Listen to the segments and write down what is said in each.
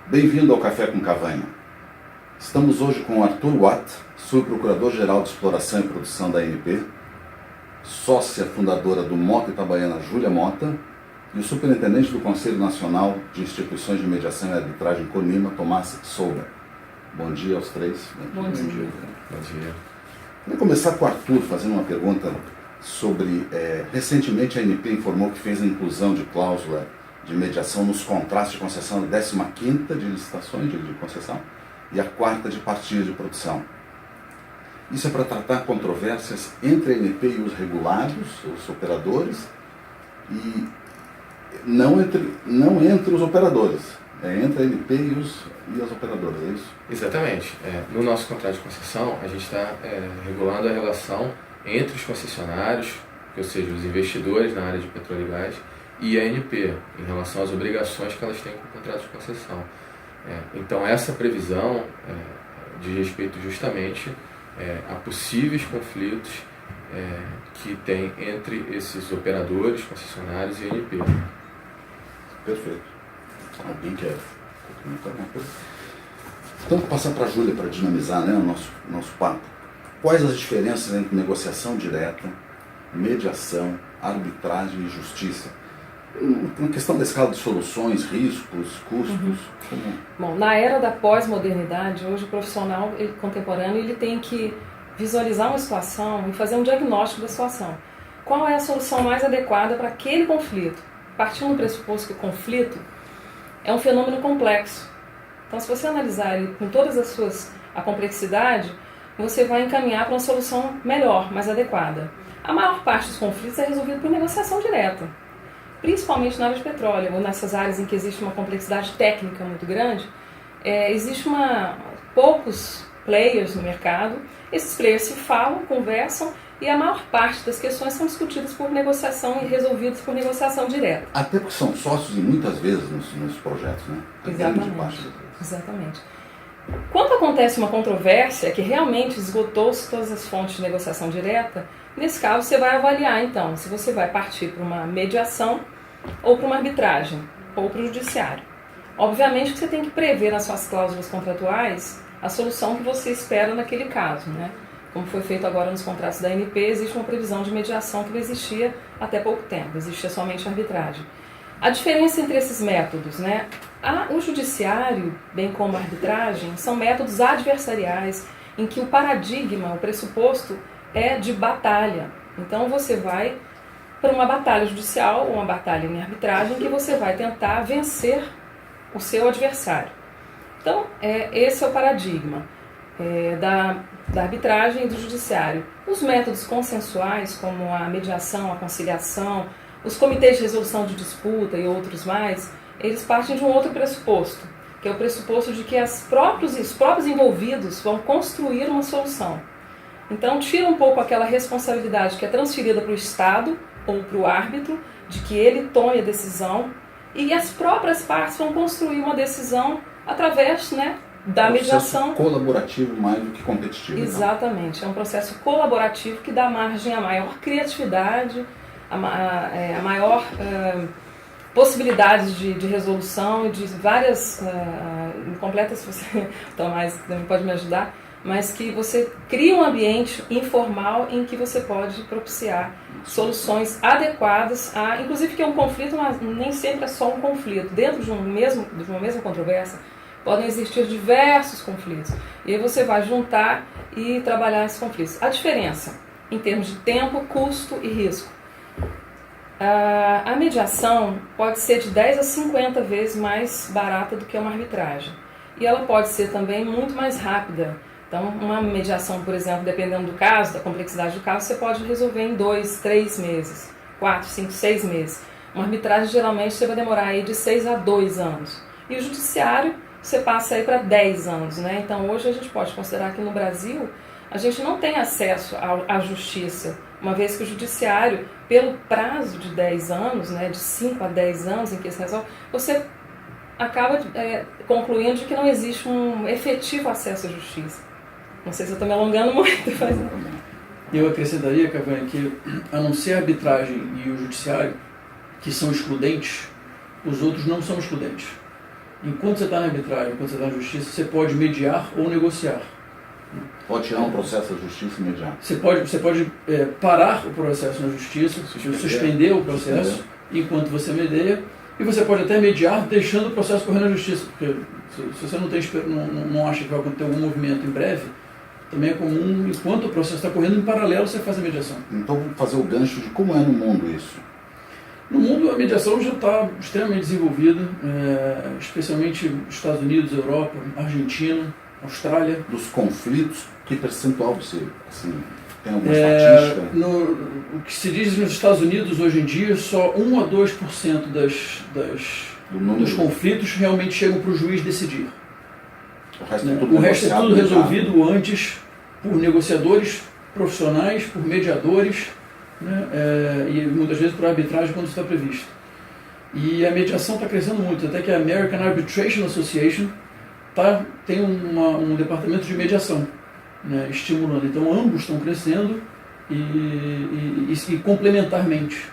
Bem-vindo ao Café com Cavanha. Estamos hoje com Arthur Watt, subprocurador-geral de Exploração e Produção da ANP, sócia fundadora do Mota Itabaiana Júlia Mota e o superintendente do Conselho Nacional de Instituições de Mediação e Arbitragem CONIMA, Tomás Souber. Bom dia aos três. Bom dia. Bom dia. Queria começar com o Arthur fazendo uma pergunta sobre... recentemente a ANP informou que fez a inclusão de cláusula de mediação nos contratos de concessão da 15ª de licitações de concessão e a 4ª de partilha de produção. Isso é para tratar controvérsias entre a ANP e os regulados, os operadores, e não entre os operadores, entre a ANP e as operadoras, é isso? Exatamente. No nosso contrato de concessão, a gente está regulando a relação entre os concessionários, ou seja, os investidores na área de petróleo e gás, e a ANP, em relação às obrigações que elas têm com o contrato de concessão. Então, essa previsão diz respeito justamente a possíveis conflitos que tem entre esses operadores, concessionários e ANP. Perfeito. Alguém quer comentar alguma coisa? Então, vou passar para a Júlia para dinamizar, né, o nosso papo. Quais as diferenças entre negociação direta, mediação, arbitragem e justiça? Uma questão da escala de soluções, riscos, custos. Bom, na era da pós-modernidade, hoje o profissional contemporâneo ele tem que visualizar uma situação e fazer um diagnóstico da situação. Qual é a solução mais adequada para aquele conflito? Partindo do pressuposto que o conflito é um fenômeno complexo. Então, se você analisar ele com todas a complexidade, você vai encaminhar para uma solução melhor, mais adequada. A maior parte dos conflitos é resolvido por negociação direta, principalmente na área de petróleo, ou nessas áreas em que existe uma complexidade técnica muito grande, existe poucos players no mercado, esses players se falam, conversam, e a maior parte das questões são discutidas por negociação e resolvidas por negociação direta. Até porque são sócios e muitas vezes nos projetos, né? Exatamente. Quando acontece uma controvérsia que realmente esgotou-se todas as fontes de negociação direta, nesse caso você vai avaliar então se você vai partir para uma mediação ou para uma arbitragem ou para o judiciário. Obviamente que você tem que prever nas suas cláusulas contratuais a solução que você espera naquele caso, né? Como foi feito agora nos contratos da ANP, existe uma previsão de mediação que não existia até pouco tempo, existia somente a arbitragem. A diferença entre esses métodos, né? O judiciário, bem como a arbitragem, são métodos adversariais em que o paradigma, o pressuposto é de batalha. Então você vai para uma batalha judicial ou uma batalha em arbitragem que você vai tentar vencer o seu adversário. Então esse é o paradigma da arbitragem e do judiciário. Os métodos consensuais, como a mediação, a conciliação, os comitês de resolução de disputa e outros mais, eles partem de um outro pressuposto, que é o pressuposto de que os próprios envolvidos vão construir uma solução. Então tira um pouco aquela responsabilidade que é transferida para o Estado ou para o árbitro, de que ele tome a decisão, e as próprias partes vão construir uma decisão através, né, da mediação. Colaborativo mais do que competitivo. Exatamente, é um processo colaborativo que dá margem à maior criatividade, a maior possibilidades de resolução e de várias incompletas, você Tomás também pode me ajudar, mas que você cria um ambiente informal em que você pode propiciar soluções adequadas, inclusive que é um conflito, mas nem sempre é só um conflito. Dentro de uma mesma controvérsia, podem existir diversos conflitos. E aí você vai juntar e trabalhar esses conflitos. A diferença em termos de tempo, custo e risco. A mediação pode ser de 10 a 50 vezes mais barata do que uma arbitragem. E ela pode ser também muito mais rápida. Então, uma mediação, por exemplo, dependendo do caso, da complexidade do caso, você pode resolver em 2, 3 meses, 4, 5, 6 meses. Uma arbitragem, geralmente, você vai demorar aí de 6 a 2 anos. E o judiciário, você passa aí para 10 anos, né? Então, hoje a gente pode considerar que no Brasil, a gente não tem acesso à justiça, uma vez que o judiciário, pelo prazo de 10 anos, né, de 5 a 10 anos em que se resolve, você acaba concluindo de que não existe um efetivo acesso à justiça. Não sei se eu estou me alongando muito. Eu acrescentaria, Cavanha, que a não ser a arbitragem e o judiciário, que são excludentes, os outros não são excludentes. enquanto você está na arbitragem, enquanto você está na justiça, você pode mediar ou negociar. Pode tirar um processo da justiça imediato. Você pode parar o processo na justiça, suspender o processo enquanto você media, e você pode até mediar deixando o processo correr na justiça, porque se você não acha que vai acontecer algum movimento em breve, também é comum, enquanto o processo está correndo, em paralelo você faz a mediação. Então vamos fazer o gancho de como é no mundo isso. No mundo, a mediação já está extremamente desenvolvida, especialmente Estados Unidos, Europa, Argentina, Austrália. Dos conflitos, que percentual você tem alguma estatística? O que se diz nos Estados Unidos hoje em dia, só 1 a 2% dos conflitos realmente chegam para o juiz decidir. O resto é tudo resolvido antes por negociadores profissionais, por mediadores, né, e muitas vezes por arbitragem quando está previsto. E a mediação está crescendo muito, até que a American Arbitration Association tem um departamento de mediação, né, estimulando. Então ambos estão crescendo e complementarmente.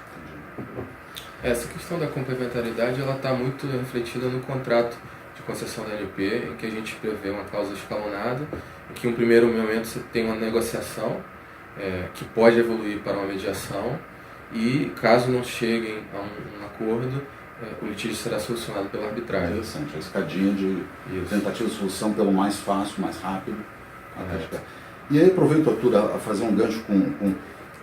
Essa questão da complementaridade ela está muito refletida no contrato de concessão da ANP, em que a gente prevê uma cláusula escalonada, em que em um primeiro momento você tem uma negociação que pode evoluir para uma mediação, e caso não cheguem a um acordo, o litígio será solucionado pela arbitragem. Interessante, a escadinha de tentativa de solução pelo mais fácil, mais rápido. E aí aproveito, Arthur, a fazer um gancho com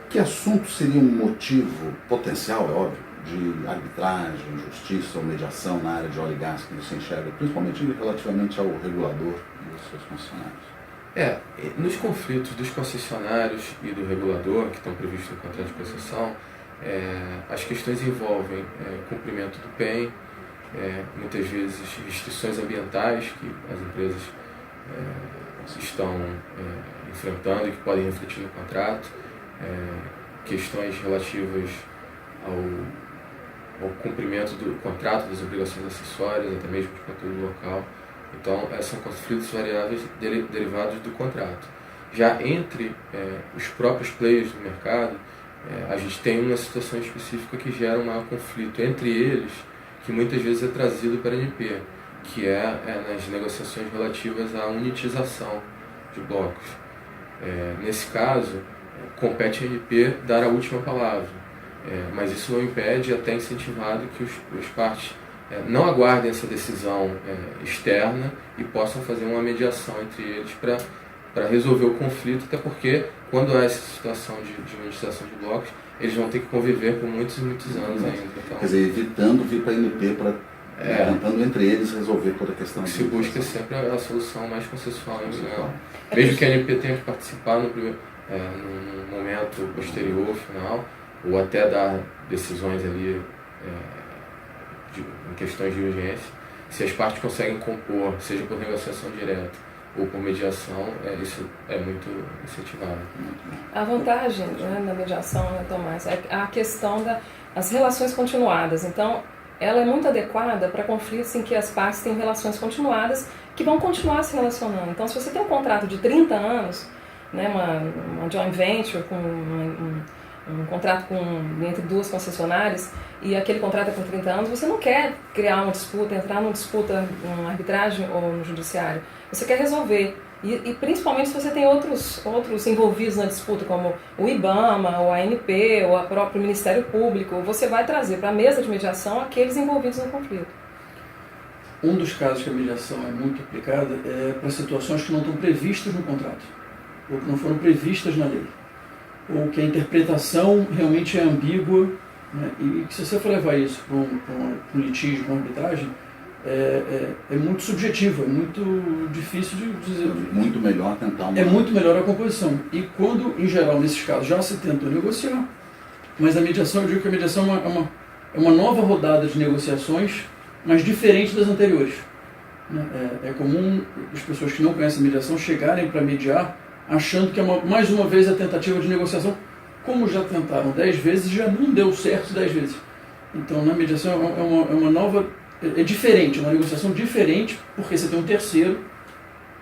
que assunto seria um motivo potencial, é óbvio, de arbitragem, justiça ou mediação na área de óleo e gás que você enxerga, principalmente relativamente ao regulador e aos seus funcionários? Nos conflitos dos concessionários e do regulador, que estão previstos no contrato de concessão, as questões envolvem cumprimento do PEN, muitas vezes restrições ambientais que as empresas estão enfrentando e que podem refletir no contrato, questões relativas ao cumprimento do contrato, das obrigações acessórias, até mesmo de conteúdo local. Então, são conflitos variáveis derivados do contrato. Já entre os próprios players do mercado, a gente tem uma situação específica que gera um maior conflito entre eles, que muitas vezes é trazido para a ANP, que nas negociações relativas à unitização de blocos. Nesse caso, compete à ANP dar a última palavra, mas isso não impede, até incentivado, que as partes não aguardem essa decisão externa e possam fazer uma mediação entre eles para resolver o conflito, até porque quando há essa situação de unitização de blocos, eles vão ter que conviver por muitos e muitos anos ainda. Então, quer dizer, evitando vir para a ANP, tentando entre eles resolver toda a questão. Se busca sempre a solução mais consensual. Mesmo que a ANP tenha que participar no momento posterior, final, ou até dar decisões ali em questões de urgência, se as partes conseguem compor, seja por negociação direta ou por mediação, isso é muito incentivado. A vantagem na mediação, Tomás, é a questão das relações continuadas. Então, ela é muito adequada para conflitos em que as partes têm relações continuadas que vão continuar se relacionando. Então, se você tem um contrato de 30 anos, né, uma joint venture, com um contrato entre duas concessionárias, e aquele contrato é por 30 anos, você não quer criar uma disputa, entrar numa disputa, numa arbitragem ou no judiciário. Você quer resolver. E principalmente se você tem outros envolvidos na disputa, como o IBAMA, ou a ANP, ou o próprio Ministério Público, você vai trazer para a mesa de mediação aqueles envolvidos no conflito. Um dos casos que a mediação é muito aplicada é para situações que não estão previstas no contrato, ou que não foram previstas na lei, ou que a interpretação realmente é ambígua, né? E que se você for levar isso para um litígio, para uma arbitragem, é muito subjetivo, é muito difícil de dizer. Muito melhor tentar É muito melhor a composição. E quando, em geral, nesses casos, já se tentou negociar, mas a mediação, eu digo que a mediação é uma nova rodada de negociações, mas diferente das anteriores. É comum as pessoas que não conhecem a mediação chegarem para mediar achando que é mais uma vez a tentativa de negociação, como já tentaram 10 vezes, já não deu certo 10 vezes. Então, na mediação é uma nova... É diferente, é uma negociação diferente, porque você tem um terceiro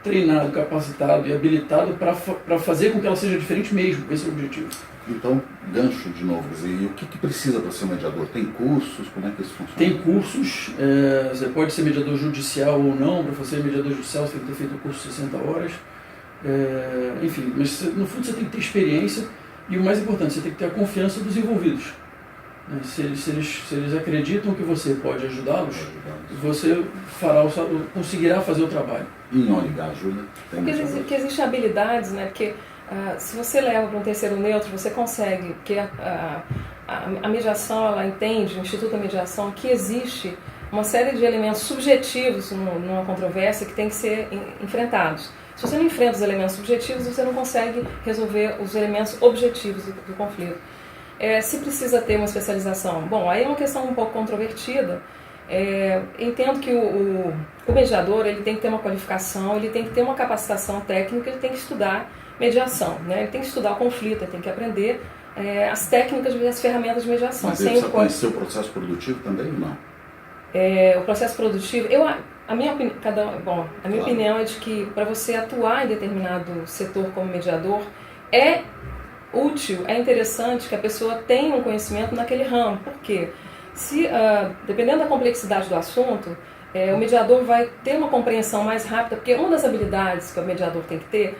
treinado, capacitado e habilitado para fazer com que ela seja diferente mesmo. Esse é o objetivo. Então, gancho de novo, quer dizer, e o que precisa para ser mediador? Tem cursos? Como é que isso funciona? Tem cursos, você pode ser mediador judicial ou não. Para você ser mediador judicial você tem que ter feito o curso de 60 horas. Enfim, mas no fundo você tem que ter experiência e o mais importante, você tem que ter a confiança dos envolvidos. Se eles acreditam que você pode ajudá-los, você conseguirá fazer o trabalho. E em ONG ajuda? Porque existem habilidades, né? Porque se você leva para um terceiro neutro, você consegue, porque a mediação, ela entende, o Instituto da Mediação, que existe uma série de elementos subjetivos numa controvérsia que tem que ser enfrentados. Se você não enfrenta os elementos subjetivos, você não consegue resolver os elementos objetivos do conflito. Se precisa ter uma especialização, bom, aí é uma questão um pouco controvertida. Entendo que o mediador ele tem que ter uma qualificação, ele tem que ter uma capacitação técnica, ele tem que estudar mediação, né? Ele tem que estudar o conflito, ele tem que aprender as técnicas e as ferramentas de mediação. Mas ele precisa conhecer o processo produtivo também ou não? O processo produtivo, a minha opinião é de que para você atuar em determinado setor como mediador, é útil, é interessante que a pessoa tenha um conhecimento naquele ramo. Por quê? Dependendo da complexidade do assunto, o mediador vai ter uma compreensão mais rápida, porque uma das habilidades que o mediador tem que ter,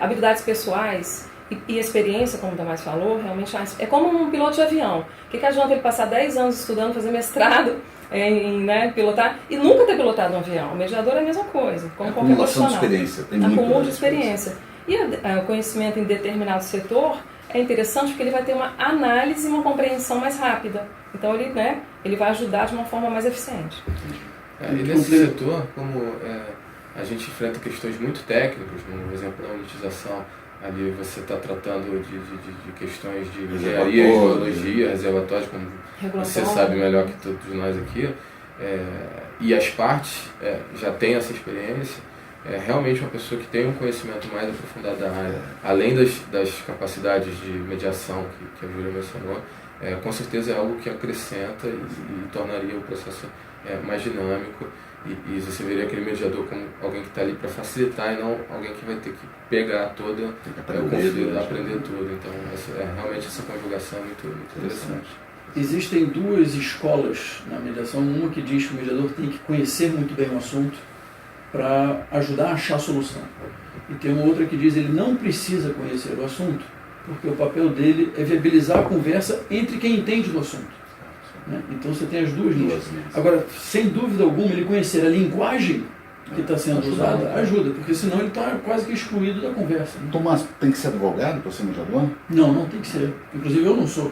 habilidades pessoais e experiência, como o Damás falou, realmente é como um piloto de avião. O que adianta ele passar 10 anos estudando, fazer mestrado em pilotar e nunca ter pilotado um avião? O mediador é a mesma coisa, como qualquer profissional. De experiência, tem acúmulo de experiência. E o conhecimento em determinado setor é interessante porque ele vai ter uma análise e uma compreensão mais rápida. Então ele vai ajudar de uma forma mais eficiente. E nesse setor, como a gente enfrenta questões muito técnicas, no exemplo da monetização, ali você está tratando de questões de engenharia, geologia, reservatórios, como você sabe melhor que todos nós aqui, e as partes já têm essa experiência. Realmente uma pessoa que tem um conhecimento mais aprofundado da área, além das capacidades de mediação que a Júlia mencionou, com certeza é algo que acrescenta e tornaria o processo mais dinâmico, e você veria aquele mediador como alguém que está ali para facilitar e não alguém que vai ter que pegar todo o conflito, aprender tudo. Então realmente essa conjugação é muito interessante. Existem duas escolas na mediação, uma que diz que o mediador tem que conhecer muito bem o assunto para ajudar a achar a solução. E tem uma outra que diz que ele não precisa conhecer o assunto, porque o papel dele é viabilizar a conversa entre quem entende do assunto. Né? Então você tem as duas linhas. Agora, sem dúvida alguma, ele conhecer a linguagem que está sendo usada ajuda, porque senão ele está quase que excluído da conversa. Né? Tomás, tem que ser advogado para ser mediador? Não, não tem que ser. Inclusive eu não sou.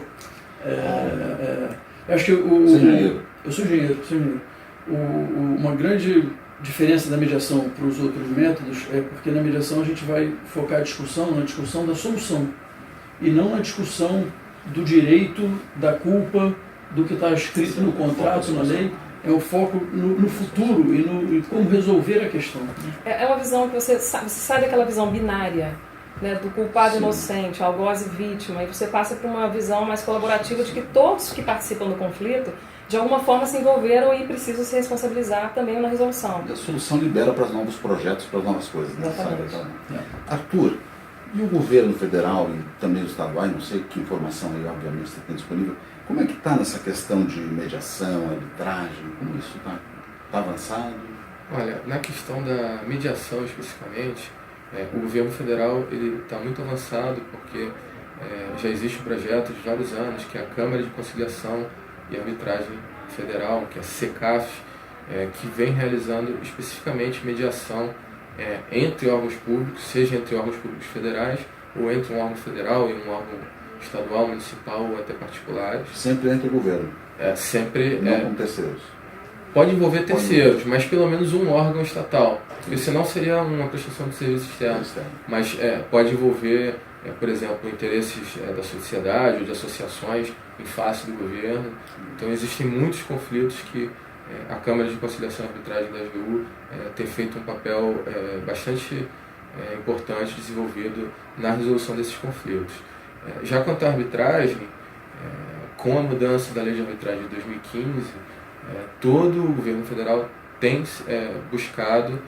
Acho que eu sou engenheiro. Uma grande diferença da mediação para os outros métodos é porque na mediação a gente vai focar a discussão na discussão da solução e não na discussão do direito, da culpa, do que está escrito no contrato, na lei. É o foco no futuro e como resolver a questão. É uma visão que você sai daquela visão binária, né, do culpado e inocente, algoz e vítima, e você passa para uma visão mais colaborativa de que todos que participam do conflito de alguma forma se envolveram e precisam se responsabilizar também na resolução. E a solução libera para os novos projetos, para as novas coisas necessárias. Arthur, e o governo federal e também os estaduais, não sei que informação aí obviamente você tem disponível, como é que está nessa questão de mediação, arbitragem, como isso está avançado? Olha, na questão da mediação especificamente, o governo federal está muito avançado porque já existe um projeto de vários anos que é a Câmara de Conciliação e Arbitragem Federal, que é a CECAF, que vem realizando especificamente mediação entre órgãos públicos, seja entre órgãos públicos federais ou entre um órgão federal e um órgão estadual, municipal ou até particulares. Sempre entre o governo? Sempre. Não com terceiros? Pode envolver terceiros, mas pelo menos um órgão estatal, porque senão seria uma prestação de serviço externo. Mas pode envolver, por exemplo, interesses da sociedade ou de associações em face do governo. Então existem muitos conflitos que a Câmara de Conciliação e Arbitragem da AGU tem feito um papel bastante importante desenvolvido na resolução desses conflitos. Já quanto à arbitragem, com a mudança da Lei de Arbitragem de 2015, todo o governo federal tem buscado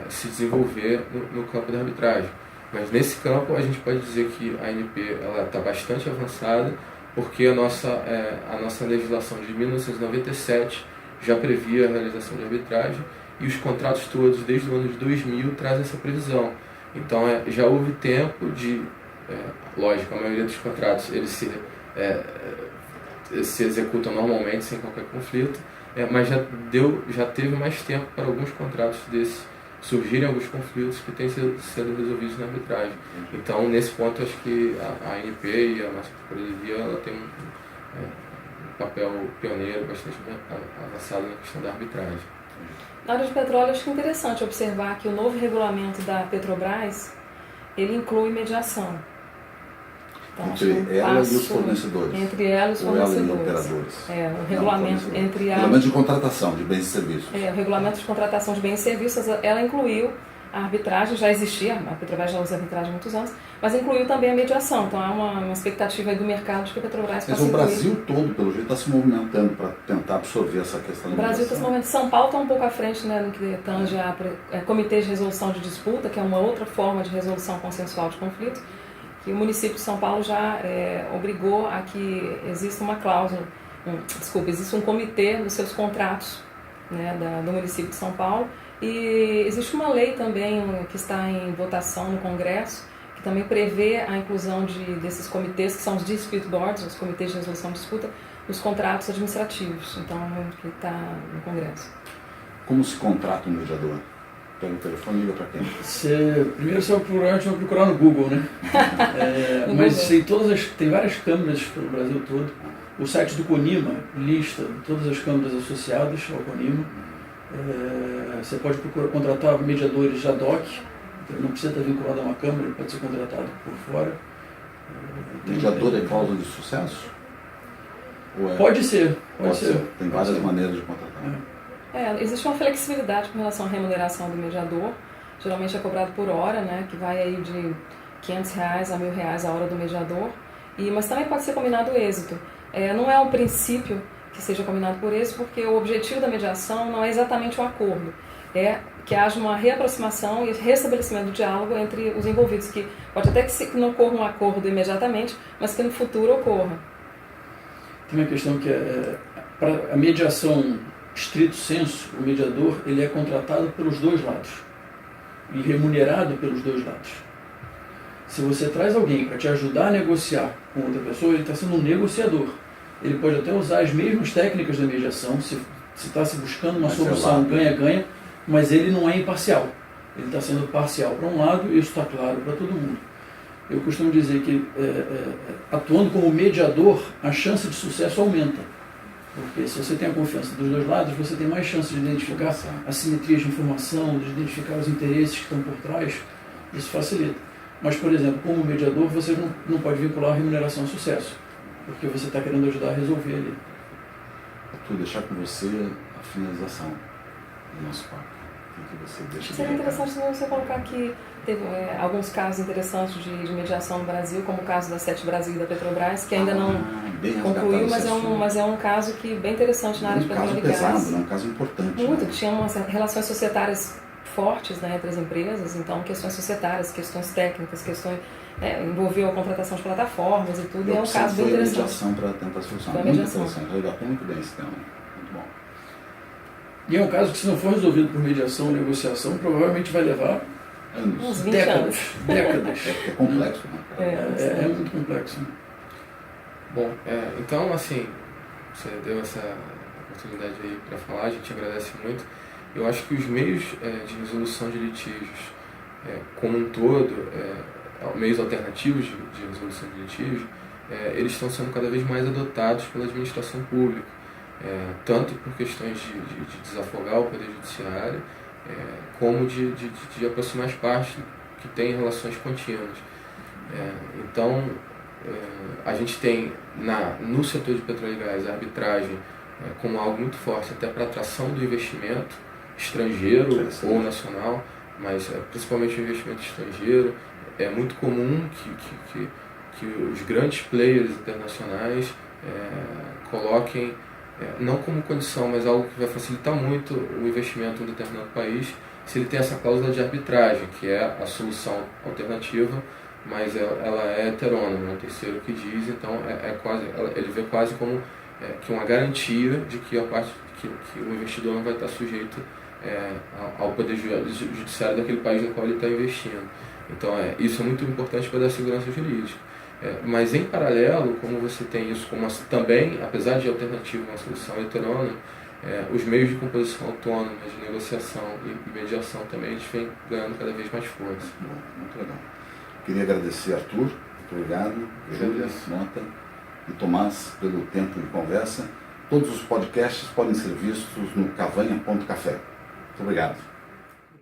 se desenvolver no campo da arbitragem. Mas nesse campo a gente pode dizer que a ANP está bastante avançada, porque a nossa legislação de 1997 já previa a realização de arbitragem e os contratos todos desde o ano de 2000 trazem essa previsão. Então já houve tempo de, lógico, a maioria dos contratos eles se executam normalmente sem qualquer conflito, mas já teve mais tempo para alguns contratos desses surgirem alguns conflitos que têm sido resolvidos na arbitragem. Então, nesse ponto, acho que a ANP e a nossa Procuradoria ela tem um papel pioneiro bastante avançado na questão da arbitragem. Na área de petróleo, acho que é interessante observar que o novo regulamento da Petrobras, ele inclui mediação. Então, entre ela e os fornecedores. Entre ela e os fornecedores. Ou ela e operadores. O regulamento entre a... Regulamento de contratação de bens e serviços. O regulamento de contratação de bens e serviços, ela incluiu a arbitragem, já existia, a Petrobras já usa arbitragem há muitos anos, mas incluiu também a mediação. Então há uma expectativa aí do mercado de que a Petrobras possa incluir. Mas o Brasil todo, pelo jeito, está se movimentando para tentar absorver essa questão da mediação. O Brasil está se movimentando. São Paulo está um pouco à frente, né, no que tange a Comitê de Resolução de Disputa, que é uma outra forma de resolução consensual de conflitos, que o município de São Paulo já obrigou a que exista uma cláusula, existe um comitê nos seus contratos, né, do município de São Paulo, e existe uma lei também que está em votação no Congresso, que também prevê a inclusão desses comitês, que são os dispute boards, os comitês de resolução de disputa, nos contratos administrativos, então que está no Congresso. Como se contrata um mediador? Pega o telefone e liga para quem? Primeiro você vai procurar no Google, né? Mas tem várias câmaras pelo Brasil todo. O site do CONIMA lista todas as câmaras associadas ao CONIMA. Você pode contratar mediadores ad hoc, não precisa estar vinculado a uma câmara, ele pode ser contratado por fora. Mediador é cláusula de sucesso? Pode ser. Tem várias maneiras de contratar. Existe uma flexibilidade com relação à remuneração do mediador. Geralmente é cobrado por hora, né, que vai aí de R$500 a R$1.000 a hora do mediador. Mas também pode ser combinado o êxito. Não é um princípio que seja combinado por êxito, porque o objetivo da mediação não é exatamente um acordo. É que haja uma reaproximação e restabelecimento do diálogo entre os envolvidos, que pode até que não ocorra um acordo imediatamente, mas que no futuro ocorra. Tem uma questão que para a mediação estrito sensu, o mediador ele é contratado pelos dois lados e remunerado pelos dois lados. Se você traz alguém para te ajudar a negociar com outra pessoa, ele está sendo um negociador. Ele pode até usar as mesmas técnicas da mediação, se está se buscando uma solução ganha-ganha, mas ele não é imparcial. Ele está sendo parcial para um lado e isso está claro para todo mundo. Eu costumo dizer que atuando como mediador, a chance de sucesso aumenta. Porque se você tem a confiança dos dois lados, você tem mais chance de identificar assimetrias de informação, de identificar os interesses que estão por trás, isso facilita. Mas, por exemplo, como mediador, você não pode vincular a remuneração ao sucesso, porque você está querendo ajudar a resolver ali. Arthur, deixar com você a finalização do nosso papo. O que você deixa? Seria interessante você colocar que teve alguns casos interessantes de mediação no Brasil, como o caso da Sete Brasil e da Petrobras, que ainda não concluiu, mas é um caso que bem interessante na área de petróleo e gás. Um caso pesado, um caso importante. Muito, né? Tinha umas relações societárias fortes, né, entre as empresas, então questões societárias, questões técnicas, envolveu a contratação de plataformas e tudo, e é um caso bem interessante. Mediação para tentar solucionar. Muito interessante, resgatou muito bem esse tema. Muito bom. E é um caso que, se não for resolvido por mediação ou negociação, provavelmente vai levar anos. Uns 20 décadas. É complexo, né? É muito complexo. Bom, então, assim, você deu essa oportunidade aí para falar, a gente agradece muito. Eu acho que os meios de resolução de litígios, como um todo, meios alternativos de resolução de litígios, eles estão sendo cada vez mais adotados pela administração pública, tanto por questões de desafogar o Poder Judiciário, como de aproximar as partes que têm relações contínuas. Então, a gente tem no setor de petróleo e gás a arbitragem como algo muito forte, até para atração do investimento estrangeiro ou nacional, mas principalmente o investimento estrangeiro. É muito comum que os grandes players internacionais coloquem não como condição, mas algo que vai facilitar muito o investimento em um determinado país, se ele tem essa cláusula de arbitragem, que é a solução alternativa, mas ela é heterônoma, é um terceiro que diz, então ele vê quase como que uma garantia de que a parte que o investidor não vai estar sujeito ao poder judiciário daquele país no qual ele está investindo. Então isso é muito importante para dar segurança jurídica. Mas em paralelo, como você tem isso como também, apesar de alternativa uma solução heterônoma, os meios de composição autônoma, de negociação e mediação também, eles vêm ganhando cada vez mais força. Muito legal. Queria agradecer, Arthur, muito obrigado, Júlia, Nota e Tomás pelo tempo de conversa. Todos os podcasts podem ser vistos no cavanha.café. Muito obrigado.